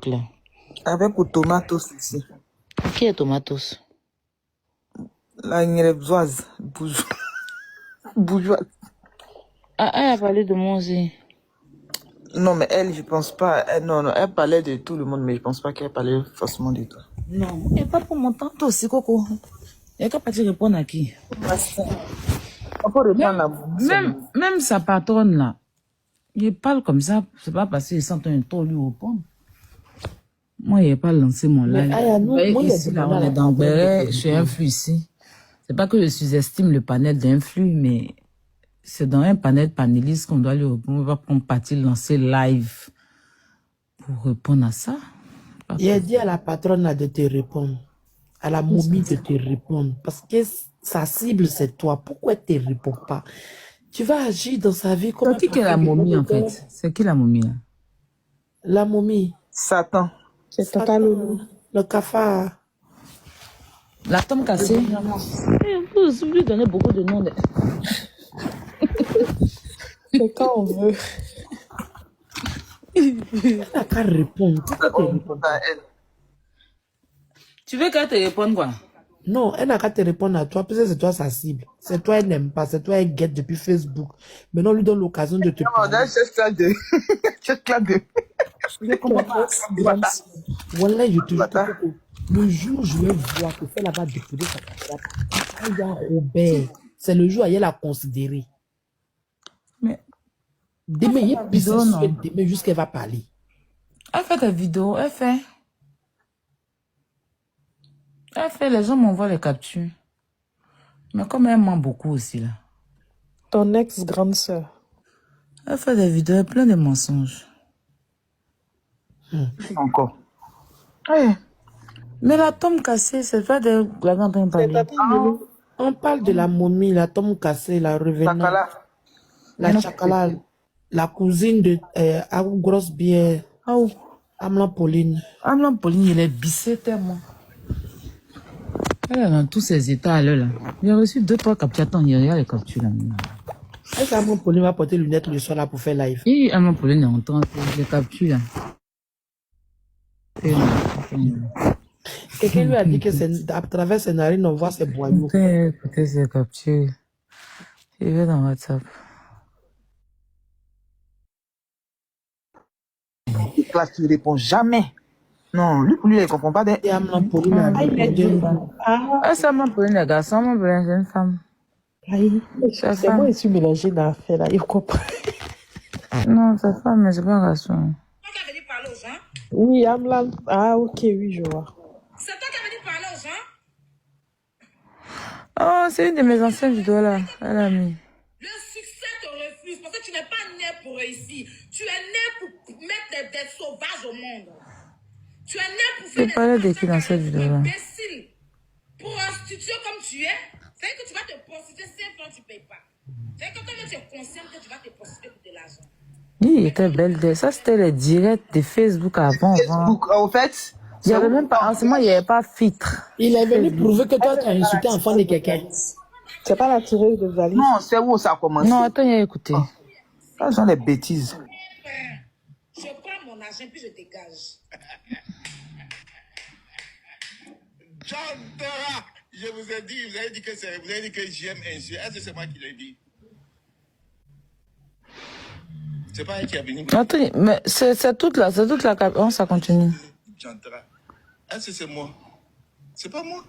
là. Avec pour tomatos ici. Qui est tomatos? La Nièvresoise. Bourgeoise. Ah, elle a parlé de moi aussi. Non, mais elle, je pense pas. Non, elle parlait de tout le monde, mais je pense pas qu'elle parlait forcément de toi. Non, et pas pour mon temps aussi, Coco. Et quand tu répondre à qui? On peut répondre Même sa patronne là, il parle comme ça, c'est pas parce qu'il sent un taux lui répondre. Moi, il n'a pas lancé mon live. Ici, là, on est dans Béret, je suis un flux ici. C'est pas que je sous-estime le panel d'un flux, mais c'est dans un panel panéliste qu'on doit lui répondre. On va prendre parti, lancer live pour répondre à ça. Il a dit à la patronne là, de te répondre, à la momie de te répondre, parce que sa cible c'est toi. Pourquoi elle ne te répond pas? Tu vas agir dans sa vie comme... C'est qui est la momie en fait? C'est qui la momie là? La momie. Satan. C'est Tata Loulou. Le cafard. La tombe cassée. Vous lui donnez beaucoup de noms. C'est quand on veut. Elle n'a qu'à répondre. Tu veux qu'elle te réponde quoi? Non, elle n'a qu'à te répondre à toi, parce que c'est toi sa cible. C'est toi elle n'aime pas, c'est toi elle guette depuis Facebook. Maintenant, on lui donne l'occasion de te parler. Voilà, je te jure, le jour où je vais voir que c'est là-bas déposer sa carte, il y a Robert. C'est le jour où elle a considéré. Mais demain, il y a bizarre demain jusqu'elle va parler. elle fait des vidéos, elle fait, les gens m'envoient les captures. Mais comme elle ment beaucoup aussi là. Ton ex-grande sœur. Elle fait des vidéos, plein de mensonges. Encore. Mais la tombe cassée, c'est pas de la grande parler. On parle de la momie, la tombe cassée, la revenante. La chakala, la cousine de grosse bière. Oh. Amlan Pauline. Amlan Pauline, il est bissé tellement. Elle est dans tous ses états là. Il a reçu 2-3 captures. Attends, il y a les captures là. Est-ce qu'Amlan Pauline va porter lunettes le soir là pour faire live? Oui, Amlan Pauline est en train de les captures là. Quelqu'un lui a dit que c'est à travers ses narines, on voit ses boyaux. Écoutez ces captures. Il va dans WhatsApp. Classe, tu ne réponds jamais. Non, lui, pour lui, il ne comprend pas. Et Amlan Pauline C'est Amlan Pauline, les garçons. Amlan Pauline, c'est une femme. C'est moi, je suis mélangée dans l'affaire là. Il comprend. Non, c'est femme, mais c'est pas un garçon. C'est toi qui as venu parler aux gens? Oui, Amlan. Ah, ok, oui, je vois. C'est toi qui as venu parler aux gens? Oh, c'est une de mes anciennes vidéos là. Elle a mis. Le succès te refuse parce que tu n'es pas né pour réussir. Tu es né pour mettre des sauvages au monde. Tu es né pour faire des parlé de qui dans cette vidéo là? Imbécile. Prostituée comme tu es, c'est que tu vas te prostituer 5 francs, tu ne payes pas. C'est que toi-même tu es conscient que tu vas te prostituer pour de l'argent. Oui, il était belle. Ça, c'était les directs de Facebook avant. Facebook, en fait. Il n'y avait même pas, en ce moment, il n'y avait pas filtre. Il est venu prouver que toi, tu as insulté enfant de quelqu'un. C'est pas la tireuse de valise. Non, c'est où ça a commencé. Non, attends, il a écouté. Ça, sont des bêtises. Je prends mon argent puis je dégage. John Dora, je vous ai dit, vous avez dit que j'aime insulter. Est-ce que c'est moi qui l'ai dit? C'est pas elle qui a venu. Attends, mais c'est toute la oh, ça continue. John Dora, est-ce que c'est moi? C'est pas moi.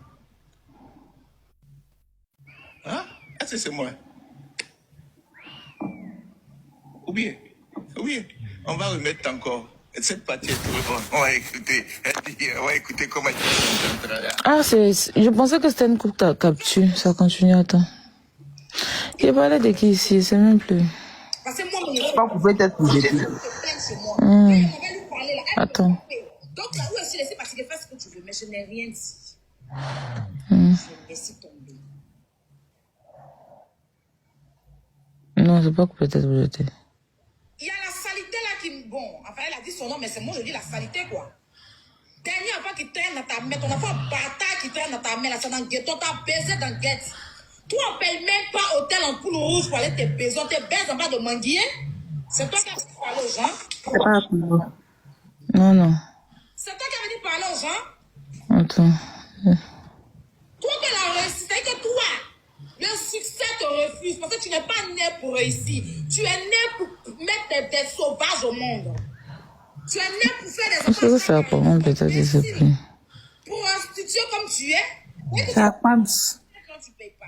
Hein? Est-ce que c'est moi? Oui, on va remettre encore. Cette partie est très bonne. On va écouter comment elle dit. Ah, je pensais que c'était une coupe capture. Ça continue, attends. Il parlait de qui ici? C'est même plus. Parce que moi, je pense que vous pouvez être plus bêtise. Attends. Donc là où je suis laissé parce que fais ce que tu veux, mais je n'ai rien dit. Je vais laisser tomber. Non, c'est pas que peut-être vous jetez. Il y a la saleté là qui... Bon, enfin, elle a dit son nom, mais c'est moi, je dis la saleté, quoi. Dernier enfant qui traîne dans ta main, ton enfant bâtard qui traîne dans ta main, là, c'est dans le ghetto, t'as baisé dans le ghetto. Toi, on paye même pas hôtel en poule rouge pour aller te baiser. On te baise en bas de Manguier. C'est toi qui as parlé aux gens. Non. l'argent. Attends. Toi qui l'as réussi, c'est que toi, le succès te refuse parce que tu n'es pas né pour réussir. Tu es né pour mettre des sauvages au monde. Tu es né pour faire des Est-ce que ça apprend peut-être discipline? Pour instituer comme tu es. Ça pense. Quand tu ne payes pas.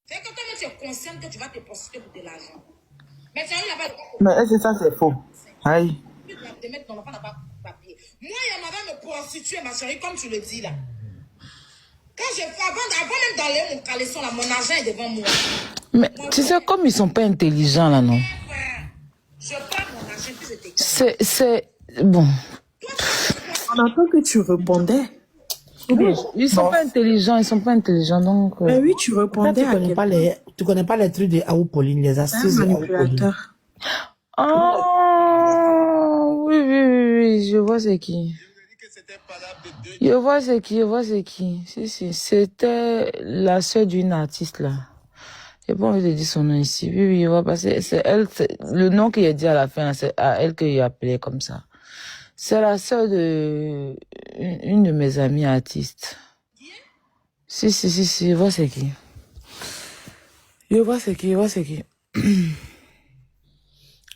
C'est que toi-même tu es conscient que tu vas te prostituer pour de l'argent. Mais tu arrives là-bas. Mais c'est ça, c'est faux. Aïe. Te mettre ton enfant n'a pas papier. Moi, il y en avait me prostituer, ma chérie, comme tu le dis là. Quand je fais, avant même d'aller mon caleçon là, mon argent est devant moi. Mais tu sais, comme ils sont pas intelligents là, non? Je prends mon argent puis je t'écris. C'est bon. On entend que tu répondais. Ils sont pas intelligents, ils sont pas intelligents donc. Mais oui, tu répondais à Tu connais pas les trucs de Aou Pauline, les astuces de Aou Pauline. manipulateur. Oh oui, je vois c'est qui. Je vois c'est qui. Si, c'était la sœur d'une artiste là. J'ai pas envie de dire son nom ici. Oui, je vois passer. C'est elle, le nom qu'il a dit à la fin, c'est à elle qu'il a appelé comme ça. C'est la sœur de une de mes amies artistes. Si, je vois c'est qui. Je vois c'est qui.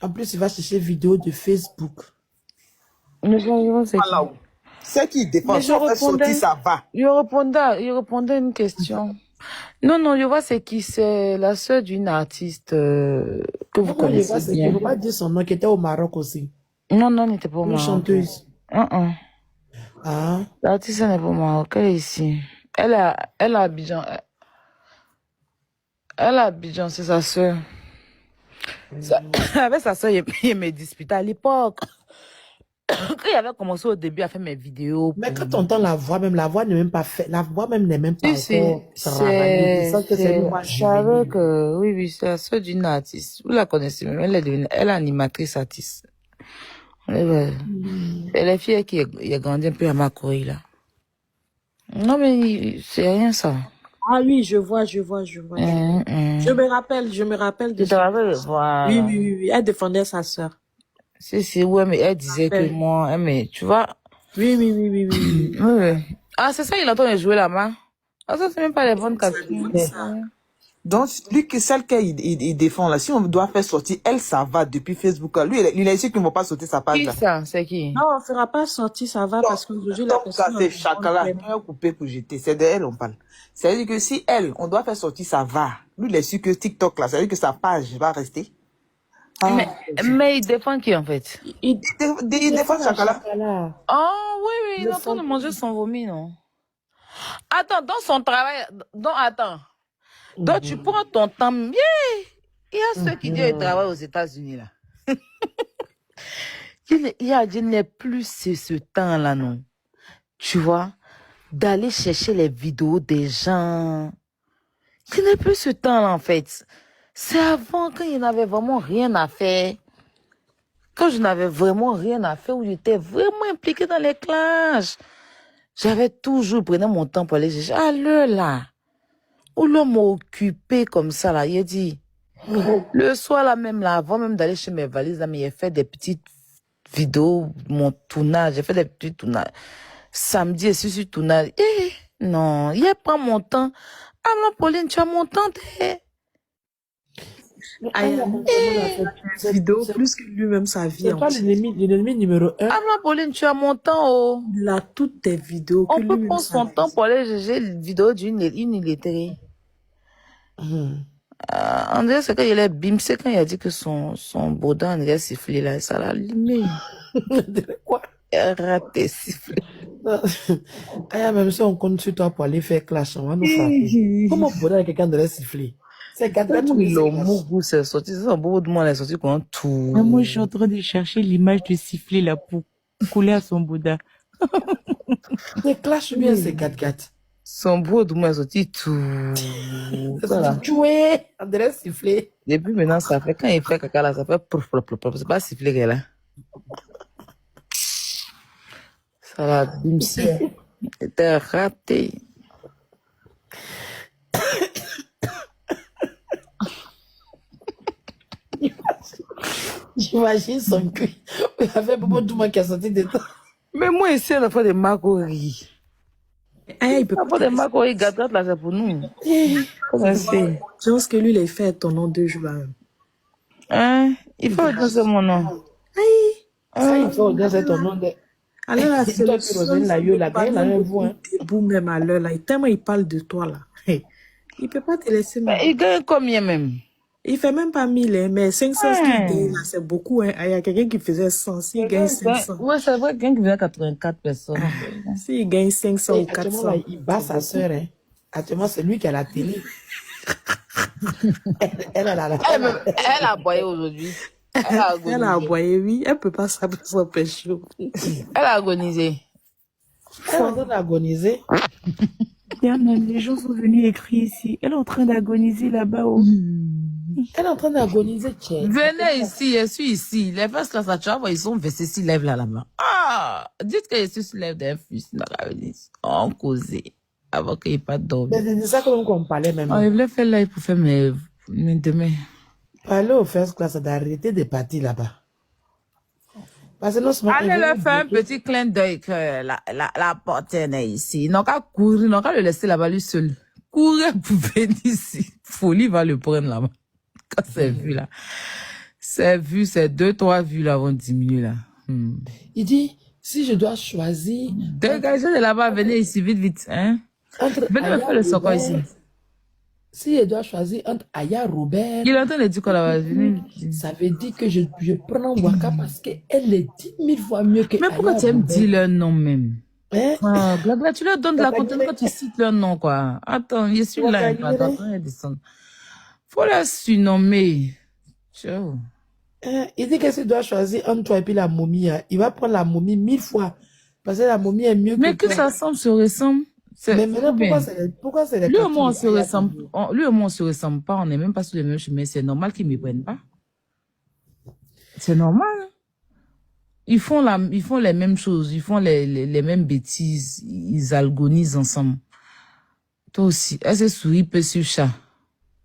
En plus, il va chercher vidéo de Facebook. Je vois c'est qui. Voilà. C'est qui défend. Mais Si on fait sortir, ça va. Je répondais à une question. Non, je vois c'est qui, c'est la sœur d'une artiste que vous connaissez bien. Il ne faut pas dire son nom, qui était au Maroc aussi. Non, n'était pas au Une Maroc. chanteuse. Ah. L'artiste n'est pas au Maroc, elle est ici. Elle a Abidjan. Elle a Abidjan, c'est sa sœur. Avec sa sœur, il me disputait à l'époque. Quand il avait commencé au début à faire mes vidéos. Mais quand on entend la voix même n'est même pas faite. La voix même n'est même pas encore travaillée. Je savais que, oui, c'est la sœur d'une artiste. Vous la connaissez même, elle est animatrice artiste. Elle est fille qui a grandi un peu à Makori, là. Non, mais c'est rien, ça. Ah oui, je vois. Je me rappelle de Tu te rappelles? Voilà. Oui, elle défendait sa sœur. Si, ouais, mais elle disait que moi, mais tu vois. Oui. Oui. Ah, c'est ça, il entend jouer la main. Ah, ça, c'est même pas les bonnes capsules. Donc, lui, celle qu'il défend là, si on doit faire sortir, elle, ça va depuis Facebook. Lui, il a dit qu'ils ne vont pas sortir sa page là. Qui ça? C'est qui? Non, on ne fera pas sortir, ça va, parce qu'aujourd'hui, la personne... Ça, c'est Chakala. On a coupé pour jeter. C'est de elle, on parle. C'est-à-dire que si elle, on doit faire sortir, ça va. Lui, il est sûr que TikTok là, c'est-à-dire que sa page va rester. Ah, mais il défend qui, en fait? Il défend Chakala. Oh, oui, il entend de manger son vomi, non? Attends, dans son travail, donc tu prends ton temps. Il y a ceux qui disent qu'ils travaillent aux États-Unis, là. Je n'ai plus ce temps-là, non. Tu vois, d'aller chercher les vidéos des gens. Je n'ai plus ce temps-là, en fait. C'est avant, quand il n'avait vraiment rien à faire. Quand je n'avais vraiment rien à faire, où j'étais vraiment impliquée dans les clashs. J'avais toujours pris mon temps pour aller chercher. À l'heure, là, où l'homme m'a occupé comme ça, là, il a dit, le soir, là, même, là, avant même d'aller chez mes valises, là, mais il a fait des petites vidéos, mon tournage, j'ai fait des petits tournages. Samedi, et sur tournage. Non, il prend mon temps. Ah, non, Pauline, tu as mon temps, vidéo plus que lui-même sa vie. C'est toi l'ennemi numéro 1. Ah, non, Pauline, tu as mon temps, oh. Il a toutes tes vidéos. On peut prendre son temps pour aller juger une vidéo d'une illettrée. On dirait c'est quand il est bimsé, quand il a dit que son baudin il a sifflé là, ça l'a allumé. Quoi? Il a raté sifflé. Même si on compte sur toi pour aller faire clash, on va nous frapper. Comment pourrait quelqu'un de siffler? C'est L'homme c'est sorti, c'est un beau de monde est sorti comme tout. Mais moi, je suis en train de chercher l'image de siffler là pour coller à son Bouddha. C'est clash ou bien c'est 4-4? Son beau de monde est sorti tout. Voilà. Jouer, André siffler. Depuis maintenant, ça fait, quand il fait caca là, ça fait c'est pas siffler qu'elle a. Ça l'a bimsé. C'était raté. J'imagine son cul. Il y avait beaucoup de monde qui a sorti des temps. Mais moi, ici, on a fait des macories. Il peut On a pas fait des macories gâtettes, là, c'est pour nous. Comment c'est? Je pense que lui, il a fait pendant 2 jours là. Hein? Il faut dire mon nom. Ça, il faut regarder ton nom de... Alors là, c'est Toi, le tu reviens la gueule, la gagne, la même voix. debout même à l'heure là. Tellement il parle de toi là. Il peut pas te laisser même. Il gagne combien même? Il fait même pas 1000, hein, mais 500 ce qu'il gagne là, c'est beaucoup. Hein. Il y a quelqu'un qui faisait 100, s'il gagne 500. Ouais, c'est vrai, quelqu'un qui vient 84 personnes. S'il gagne 500 ou Actuellement, 400. là, il bat sa sœur. Hein. Actuellement, c'est lui qui a la télé. Elle Elle a boyé aujourd'hui. Elle a aboyé, oui. Elle peut pas s'empêcher. Elle a agonisé. est en train d'agoniser. Diane, les gens sont venus écrire ici. Elle est en train d'agoniser là-bas. Elle est en train d'agoniser, Tchè. Venez ici, je suis ici. Les fesses là, ça, tu vois, ils sont versés 6 lèvres là-bas. Ah! Dites que je suis sur lèvres d'un fils. On causait. Avant qu'il n'y ait pas de dormir. Mais c'est ça qu'on parlait même. Oh, il voulait faire live pour faire mes demain. Parler au first class d'arrêter de partir là-bas. Parce que non seulement Allez leur faire un petit clin d'œil que la porte est ici. Ils n'ont qu'à courir, ils n'ont qu'à le laisser là-bas lui seul. Courir pour venir ici. Folie va le prendre là-bas. Quand c'est vu là. C'est vu, c'est 2-3 vues là vont diminuer là. Il dit, si je dois choisir... Dégagez de là-bas, venez ici vite, vite. Hein? Venez me faire le soccer ici. Si je dois choisir entre Aya Robert... Il est en train de dire qu'on va venir. Ça veut dire que je prends Waka parce qu'elle est 10 000 fois mieux que Mais pourquoi tu aimes dire leur nom même? Hein? Ah, Blabla, tu leur donnes de la contenance quand tu cites leur nom, quoi. Attends, je suis là, attends, descendre. Faut la surnommer. Ciao. Il dit que s'il doit choisir entre toi et puis la momie, hein, il va prendre la momie 1000 fois. Parce que la momie est mieux Mais que que toi. ça se ressemble. Mais maintenant, pourquoi c'est les Lui au moins on se cartons? ressemble. Lui au moins on se ressemble pas. On n'est même pas sur le même chemin. C'est normal qu'ils me prennent pas. C'est normal. Hein. Ils font les mêmes choses. Ils font les mêmes bêtises. Ils agonisent ensemble. Toi aussi. Elle se sourit peu sur chat.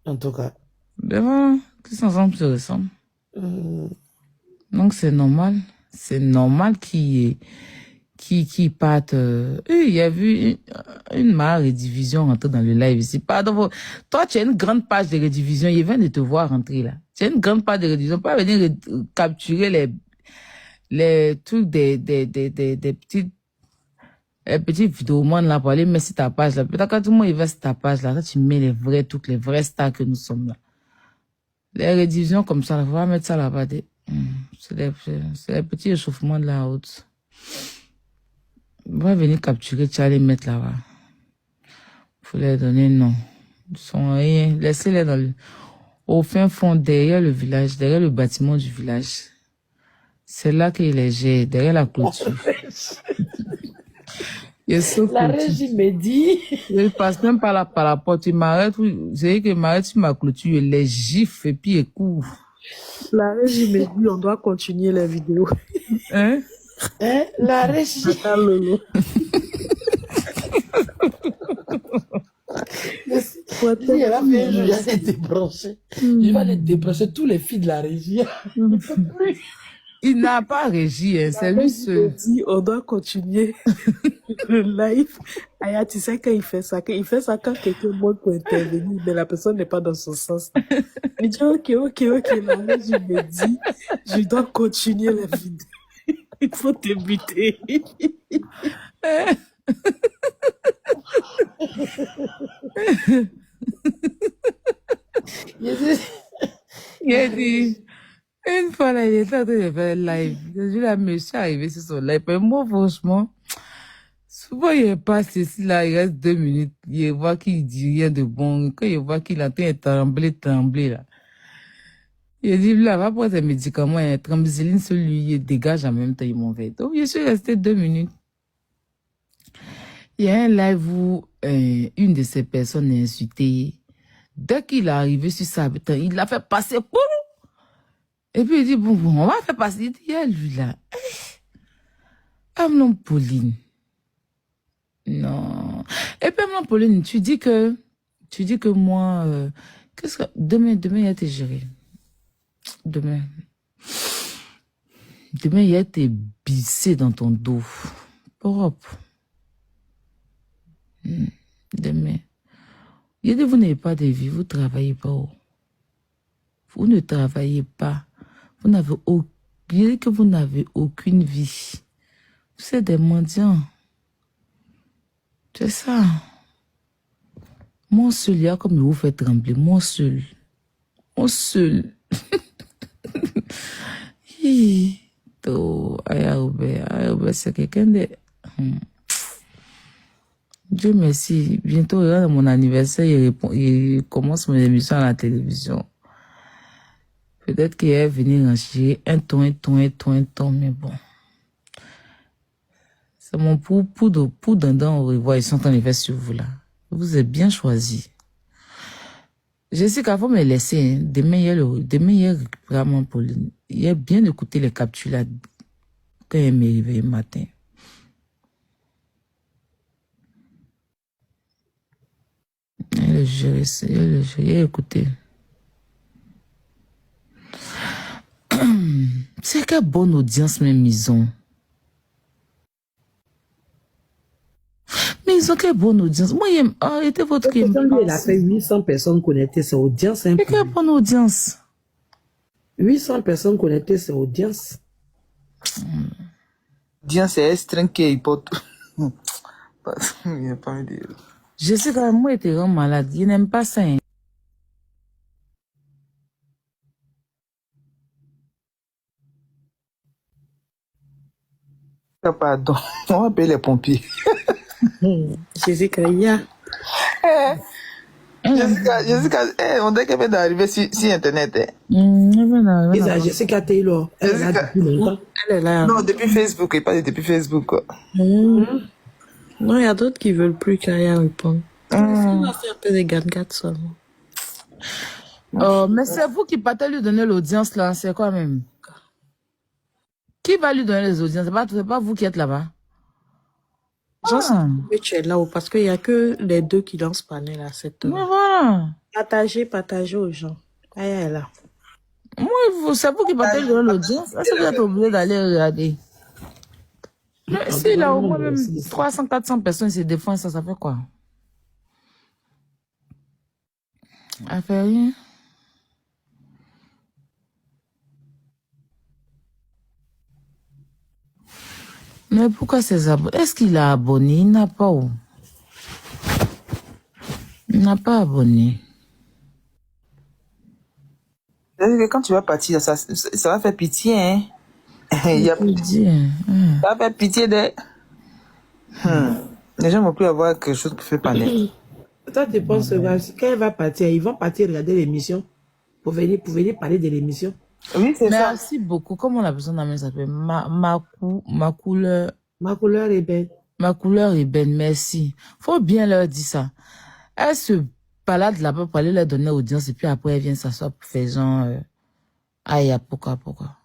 En tout cas. Ben voilà. Tous ensemble se ressemblent. Donc c'est normal. C'est normal qu'ils partent. Il y a vu une marre rédivision rentrer dans le live ici. Pardon, toi, tu as une grande page de rédivision. Il vient de te voir rentrer là. Tu as une grande page de rédivision. Pas venir capturer les trucs des petits vidéomans là pour aller mettre sur ta page là. Peut-être quand tout le monde va sur ta page là, tu mets toutes les vrais stars que nous sommes là. Les rédivisions comme ça, il faut pas mettre ça là-bas. C'est les petits échauffements de la haute. On va venir capturer, tu vas les mettre là-bas. Faut les donner non. Ils sont rien. Laissez-les au fin fond, derrière le village, derrière le bâtiment du village. C'est là qu'il est gère, derrière la clôture. La régie me dit. Je passe même par la porte. Il m'arrête. C'est que m'arrête sur ma clôture. Les gifle et puis il court. La régie me dit, on doit continuer la vidéo. Hein? Hein? La régie. Attends, Lolo. Il va faire je vais les débrancher. Il va les débrancher tous les filles de la régie. Il n'a pas régi, hein. C'est lui seul. Dit, on doit continuer le live. Aya, tu sais quand il fait ça quand quelqu'un monte pour intervenir, mais la personne n'est pas dans son sens. Il dit, ok, la régie me dit, je dois continuer la vidéo. Il faut te buter. Il a dit, une fois là, il était en train de faire live. Je la monsieur arrivé sur son live. Mais moi, franchement, souvent il passe ici là, il reste 2 minutes. Il voit qu'il dit rien de bon. Quand il voit qu'il est en train de trembler là. Il dit, là, va prendre tes médicaments, il y a Tramzéline sur lui, il dégage en même temps, il m'en va. Donc, je suis resté 2 minutes. Il y a un live où une de ces personnes est insultée. Dès qu'il est arrivé sur sa bête, il l'a fait passer pour nous. Et puis il dit, bon, on va faire passer. Il dit, il y a lui là. Amnon Pauline. Non. Et puis Amnon Pauline, tu dis que moi, qu'est-ce que, demain, il y a été géré. Demain, il y a été bissé dans ton dos. Europe. Demain. Il dit, vous n'avez pas de vie, vous ne travaillez pas. Vous ne travaillez pas. Vous n'avez il dit que vous n'avez aucune vie. Vous êtes des mendiants. C'est ça. Mon seul, il y a comme il vous fait trembler. Mon seul. Mon seul. Robert, c'est quelqu'un de... Dieu merci. Bientôt, il y a mon anniversaire, il commence mon émission à la télévision. Peut-être qu'il est venu ranger un ton, mais bon. C'est mon pou d'endant au revoir. Ils sont en train de faire sur vous là. Vous êtes bien choisi. Je sais qu'avant me laisser, demain, il y a vraiment Pauline. Il a bien écouté les captures là quand il m'est réveillé le matin. Il a écouté. C'est quelle bonne audience, même ils ont. Mais ils ont quelle bonne audience. Moi, arrêtez votre game. Il a fait 800 personnes connectées, c'est audience. C'est quelle bonne audience. 800 personnes connectées, c'est audience. Audience, c'est estrin qui est pote. Il n'y a pas envie de dire. Je sais que moi, j'étais vraiment malade. Je n'aime pas ça. Hein. Pardon, on va appeler les pompiers. Jessica, Jessica, on dirait qu'elle vient d'arriver sur Internet. Jessica Taylor, elle est là depuis longtemps. elle est là. Non, depuis Facebook, et pas depuis Facebook. Quoi. Non, il y a d'autres qui veulent plus qu'Aya réponde. On va faire un peu de gad seulement. Oh, mais c'est vous qui partez lui donner l'audience là, c'est quoi même? Qui va lui donner les audiences? C'est pas vous qui êtes là-bas. Je sais que tu es là-haut parce qu'il n'y a que les deux qui lancent panel à cette heure. Mais voilà. Partagez aux gens. Aya est là. Moi, c'est vous qui partez lui donner l'audience. Est-ce que vous êtes obligé d'aller regarder? Mais si là, au moins même 300, 400 personnes se défendent, ça fait quoi? Ça fait rien. Mais pourquoi ces abonnés? Est-ce qu'il a abonné? Il n'a pas où? Il n'a pas abonné. C'est-à-dire que quand tu vas partir, ça va faire pitié, hein? Il y a pitié. Ça va faire pitié de... Les gens vont plus avoir quelque chose pour faire parler. Toi, tu penses que quand elle va partir, ils vont partir regarder l'émission pour venir parler de l'émission. Oui, c'est ça. Merci beaucoup. Comment la personne a mis ça s'appelle? Ma couleur. Ma couleur est belle. Ma couleur est belle, merci. Faut bien leur dire ça. Elle se balade là-bas pour aller leur donner audience et puis après elle vient s'asseoir pour faire genre... Aïe, pourquoi?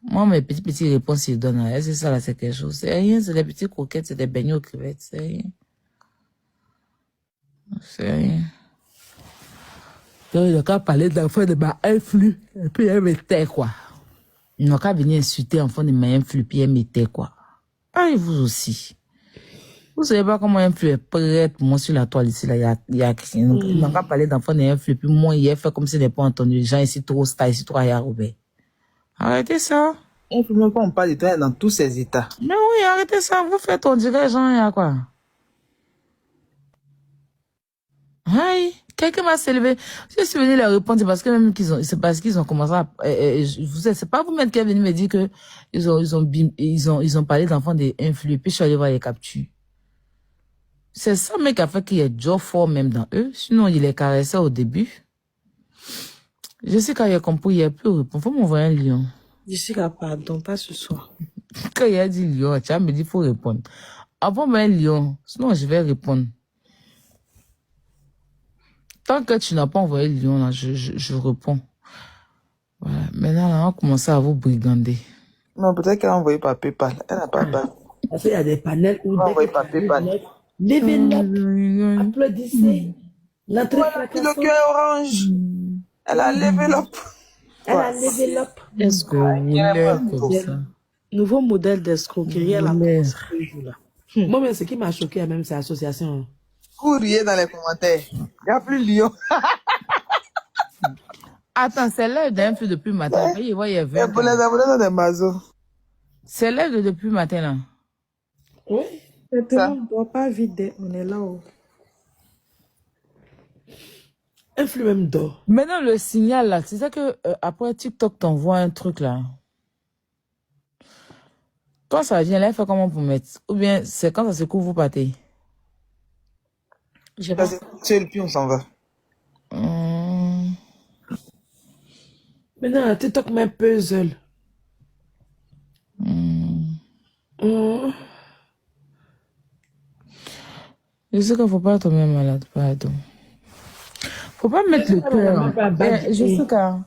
Moi, mes petites réponses, ils donnent à elle. C'est ça, là, c'est quelque chose. C'est rien, c'est des petites croquettes, c'est des beignets aux crevettes, c'est rien. C'est rien. Donc, il n'a qu'à parler d'enfant de ma influx, et puis elle me tait, quoi. Il n'a qu'à venir insulter l'enfant de ma influx, puis elle me tait, quoi. Ah, et vous aussi. Vous savez pas comment influx est prête pour moi sur la toile ici, là, il y a il n'a qu'à parler d'enfant de influx, puis moi, il a fait comme si il n'est pas entendu. Les gens ici, trop style, ici, trop à Robert. Arrêtez ça. On peut même pas on parle de toi dans tous ces états. Mais oui, arrêtez ça. Vous faites, on dirait, genre, il y a quoi? Aïe, quelqu'un m'a s'élevé. Je suis venu leur répondre, c'est parce qu'ils ont commencé à, c'est pas vous-même qui est venu me dire que ils ont parlé d'enfants des influx, puis je suis allé voir les captures. C'est ça, mec, qui a fait qu'il y ait Joe fort même dans eux. Sinon, il les caressait au début. Je sais quand il a compris, il a plus répondre. Faut m'envoyer un lion. Jessica, pardon, pas ce soir. Quand il a dit lion, tu as me dit faut répondre. Avant un lion, sinon je vais répondre. Tant que tu n'as pas envoyé le lion, là, je réponds. Voilà. Maintenant, là, on va commencer à vous brigander. Non, peut-être qu'elle a envoyé par PayPal. Elle n'a pas PayPal. Parce qu'il y a des panels où... Elle a envoyé par PayPal. Levez l'up. Applaudissez. L'entrée fracassante. Le cœur orange. Elle a levé l'up. Elle a levé l'up. Est-ce que vous voulez comme ça? Nouveau modèle d'escroquerie à la là. Moi, mais ce qui m'a choqué, même, c'est l'association. Vous riez dans les commentaires. Il n'y a plus Lyon. Attends, c'est l'heure d'un feu depuis le matin. Il y a Et 20 pour les abonnés dans des mazos. C'est l'heure de depuis le matin, là. Oui. Maintenant, on ne doit pas vider. On est là-haut. Influe même dort. Maintenant, le signal, là, c'est ça que après TikTok t'envoie un truc, là. Quand ça vient, là, il fait comment pour mettre? Ou bien, c'est quand ça se couvre, vous partez? J'ai Ça, pas. c'est seul, puis on s'en va. Maintenant, TikTok met puzzle. Je sais qu'il ne faut pas tomber malade, pardon. Faut pas mettre le cœur. Je sais que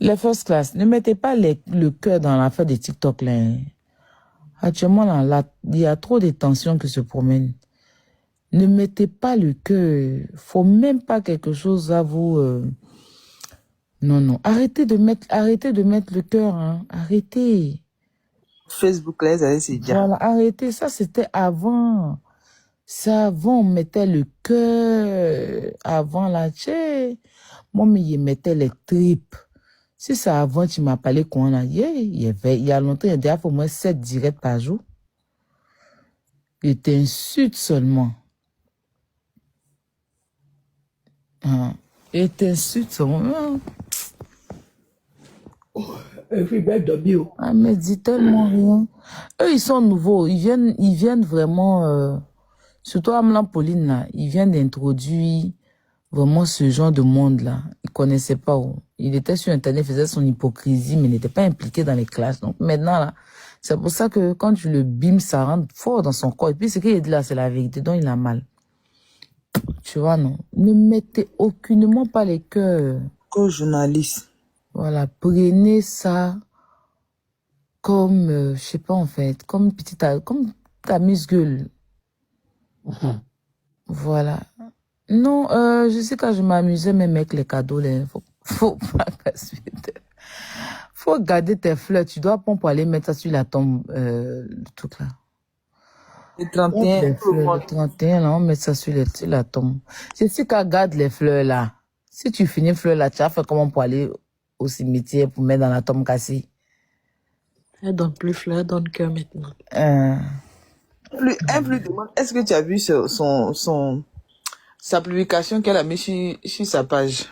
les first class, ne mettez pas le cœur dans l'affaire des TikTok, là. Actuellement, là, il y a trop de tensions qui se promènent. Ne mettez pas le cœur. Faut même pas quelque chose à vous... Non, non. Arrêtez de mettre le cœur, hein. Arrêtez. Facebook, là, c'est déjà. Voilà, arrêtez. Ça, c'était avant. Ça, avant, on mettait le cœur. Avant, là, tché. Moi, mais il mettait les tripes. Si ça avant, tu m'as parlé quoi, là. Il y a longtemps, il y a déjà pour moi 7 directs par jour. Il t'insulte seulement. Et t'insulte seulement. Ah, mais dis tellement rien. Eux, ils sont nouveaux. Ils viennent vraiment, surtout Amlan Pauline, là, ils viennent d'introduire vraiment ce genre de monde-là. Ils connaissaient pas. Il était sur Internet, faisait son hypocrisie, mais n'était pas impliqué dans les classes. Donc maintenant, là, c'est pour ça que quand tu le bimes, ça rentre fort dans son corps. Et puis ce qu'il dit là, c'est la vérité, donc il a mal. Tu vois, non. Ne mettez aucunement pas les cœurs. Comme journaliste. Voilà, prenez ça comme, je sais pas en fait, comme comme ta amuse-gueule. Voilà. Non, je sais quand je m'amusais même avec les cadeaux, là, faut pas gaspiller. Faut garder tes fleurs. Tu dois pas pour aller mettre ça sur la tombe, le truc là. Le 31, Les fleurs, le 31, là, on met ça sur la tombe. C'est si qu'à garde les fleurs là. Si tu finis fleurs là, tu vas faire comment pour aller au cimetière pour mettre dans la tombe cassée. Elle donne plus fleur, elle donne cœur maintenant. Lui demande, est-ce que tu as vu sa publication qu'elle a mis sur sa page?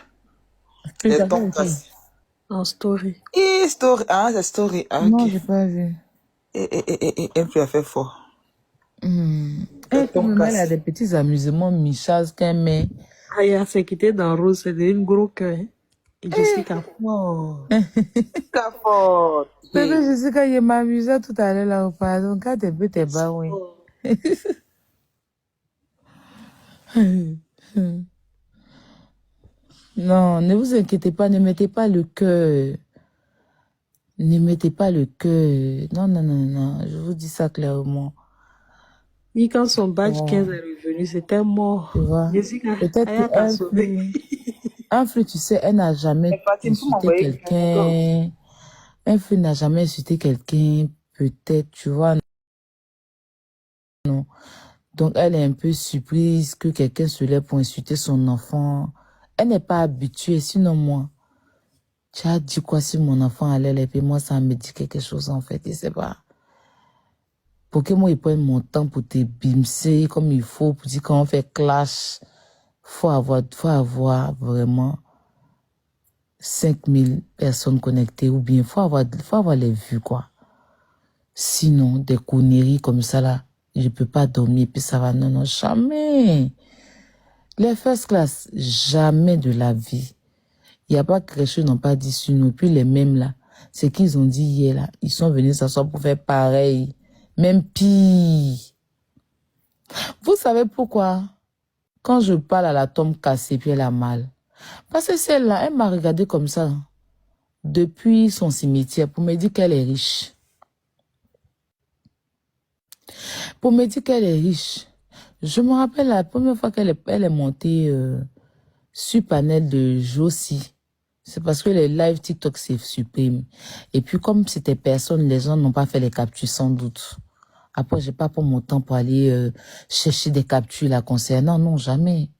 Les tombes cassées. En story. Et story, c'est story. Ah, Non, ok. j'ai pas vu. Et elle a fait fort. Elle, comme elle a des petits amusements, Michas, qu'elle met. Aya s'est quittée dans Rose, c'était une gros cœur. Hein. Et Jessica, fort. Jessica fort. Bébé, je sais quand je m'amusais tout à l'heure là au pardon, quand t'es peu, t'es bas, oui. Non, ne vous inquiétez pas, ne mettez pas le cœur. Ne mettez pas le cœur. Non, non, non, non, je vous dis ça clairement. Et quand son badge 15 est revenu, c'était mort. Tu vois, Jessica, peut-être Aya t'a sauvé. un flux, tu sais, elle n'a jamais insulté quelqu'un. Un flux n'a jamais insulté quelqu'un, peut-être, tu vois. Non. Donc, elle est un peu surprise que quelqu'un se lève pour insulter son enfant. Elle n'est pas habituée, sinon moi. Tu as dit quoi si mon enfant allait l'épée? Moi, ça me dit quelque chose, en fait, je sais pas. Pour que moi, il prenne mon temps pour te bimser comme il faut, pour dire quand on fait clash, faut avoir vraiment 5000 personnes connectées, ou bien faut avoir les vues, quoi. Sinon, des conneries comme ça, là, je peux pas dormir, puis ça va, non, non, jamais. Les first class, jamais de la vie. Il n'y a pas quelque chose n'ont pas dit sur nous. Puis les mêmes là, c'est qu'ils ont dit hier là, ils sont venus s'asseoir pour faire pareil. Même pire. Vous savez pourquoi? Quand je parle à la tombe cassée, puis elle a mal. Parce que celle-là, elle m'a regardé comme ça. Depuis son cimetière, pour me dire qu'elle est riche. Pour me dire qu'elle est riche. Je me rappelle la première fois qu'elle est montée sur panel de Josie. C'est parce que les live TikTok, c'est suprême. Et puis, comme c'était personne, les gens n'ont pas fait les captures sans doute. Après, j'ai pas pris mon temps pour aller chercher des captures la concernant. Non, jamais.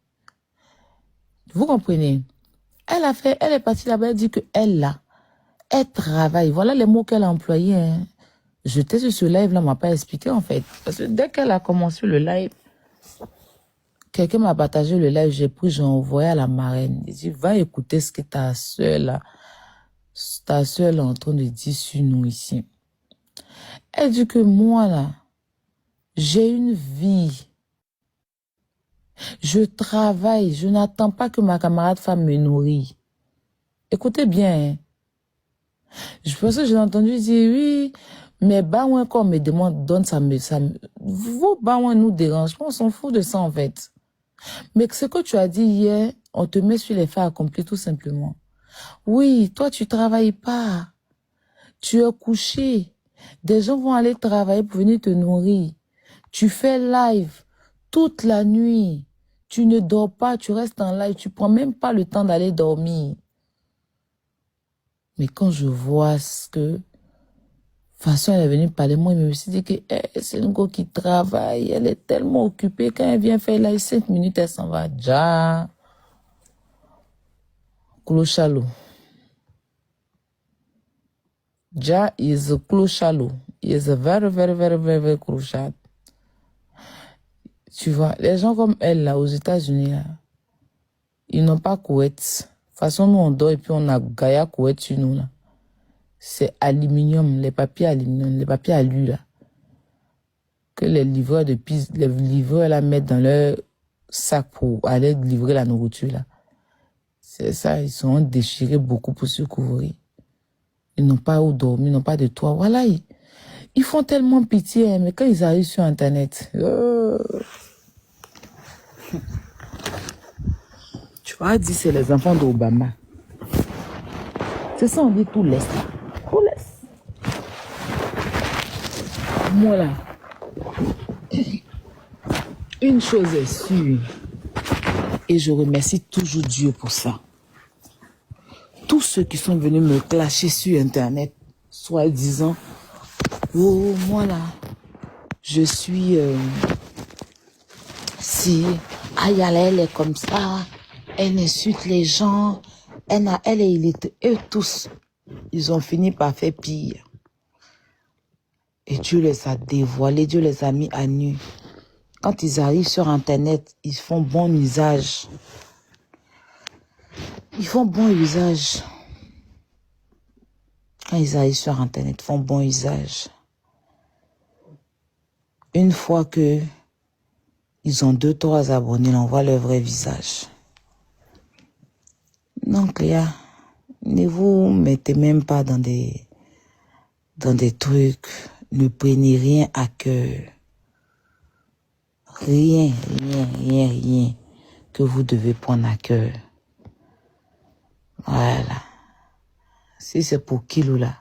Vous comprenez? Elle est partie là-bas, elle dit que elle travaille. Voilà les mots qu'elle a employés. Hein. J'étais sur ce live-là, m'a pas expliqué en fait. Parce que dès qu'elle a commencé le live, quelqu'un m'a partagé le live, j'ai envoyé à la marraine. J'ai dit, va écouter ce que ta soeur là est en train de dire sur nous ici. Elle dit que moi là, j'ai une vie. Je travaille, je n'attends pas que ma camarade femme me nourrit. Écoutez bien. Hein. Je pense que j'ai entendu dire oui, mais baouin quand on me demande, donne vos baouin nous dérange, on s'en fout de ça en fait. Mais ce que tu as dit hier, on te met sur les faits accomplis tout simplement. Oui, toi tu travailles pas, tu es couché, des gens vont aller travailler pour venir te nourrir. Tu fais live toute la nuit, tu ne dors pas, tu restes en live, tu prends même pas le temps d'aller dormir. Mais quand je vois ce que... De toute façon, elle est venue parler, moi, je me suis dit que c'est une go qui travaille, elle est tellement occupée, quand elle vient faire live 5 minutes, elle s'en va. Ja. Clochalo. Ja is a clochalo. He is a very, very, very, very, very clochard. Tu vois, les gens comme elle, là, aux États-Unis, là, ils n'ont pas couette. De toute façon, nous, on dort et puis on a Gaïa couette sur nous, là. C'est aluminium, les papiers aluminium, les papiers alu, là. Que les livreurs la mettent dans leur sac pour aller livrer la nourriture, là. C'est ça, ils sont déchirés beaucoup pour se couvrir. Ils n'ont pas où dormir, ils n'ont pas de toit. Voilà, ils font tellement pitié, hein, mais quand ils arrivent sur Internet... Tu vois, dit c'est les enfants d'Obama. C'est ça, on dit tout laisse. Tout laisse. Moi là, une chose est sûre, et je remercie toujours Dieu pour ça. Tous ceux qui sont venus me clasher sur Internet, soi-disant, oh, moi là, je suis... si Ayala, elle est comme ça, elle insulte les gens, eux tous, ils ont fini par faire pire. Et Dieu les a dévoilés, Dieu les a mis à nu. Quand ils arrivent sur Internet, ils font bon usage. Ils font bon usage. Quand ils arrivent sur Internet, ils font bon usage. Une fois que ils ont 2-3 abonnés, on voit leur vrai visage. Donc, Léa, ne vous mettez même pas dans des trucs. Ne prenez rien à cœur. Rien que vous devez prendre à cœur. Voilà. Si c'est pour Kiloula,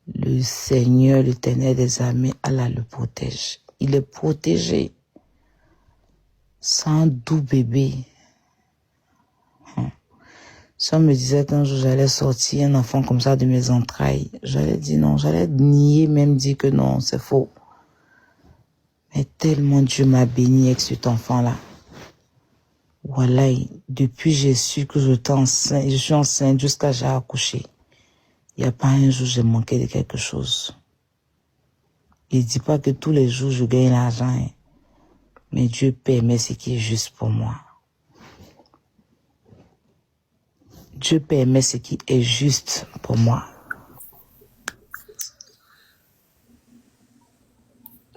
le Seigneur, l'Éternel des armées, Allah le protège. Il est protégé. Sans doux bébé. Si on me disait qu'un jour j'allais sortir un enfant comme ça de mes entrailles, j'allais dire non, j'allais nier, même dire que non, c'est faux. Mais tellement Dieu m'a béni avec cet enfant-là. Voilà, depuis j'ai su que je suis enceinte jusqu'à j'ai accouché. Il n'y a pas un jour j'ai manqué de quelque chose. Il ne dit pas que tous les jours je gagne l'argent, hein. Mais Dieu permet ce qui est juste pour moi. Dieu permet ce qui est juste pour moi.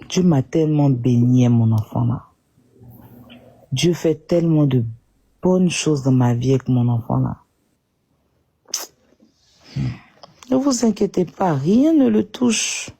Dieu m'a tellement béni, mon enfant là. Dieu fait tellement de bonnes choses dans ma vie avec mon enfant là. Ne vous inquiétez pas, rien ne le touche.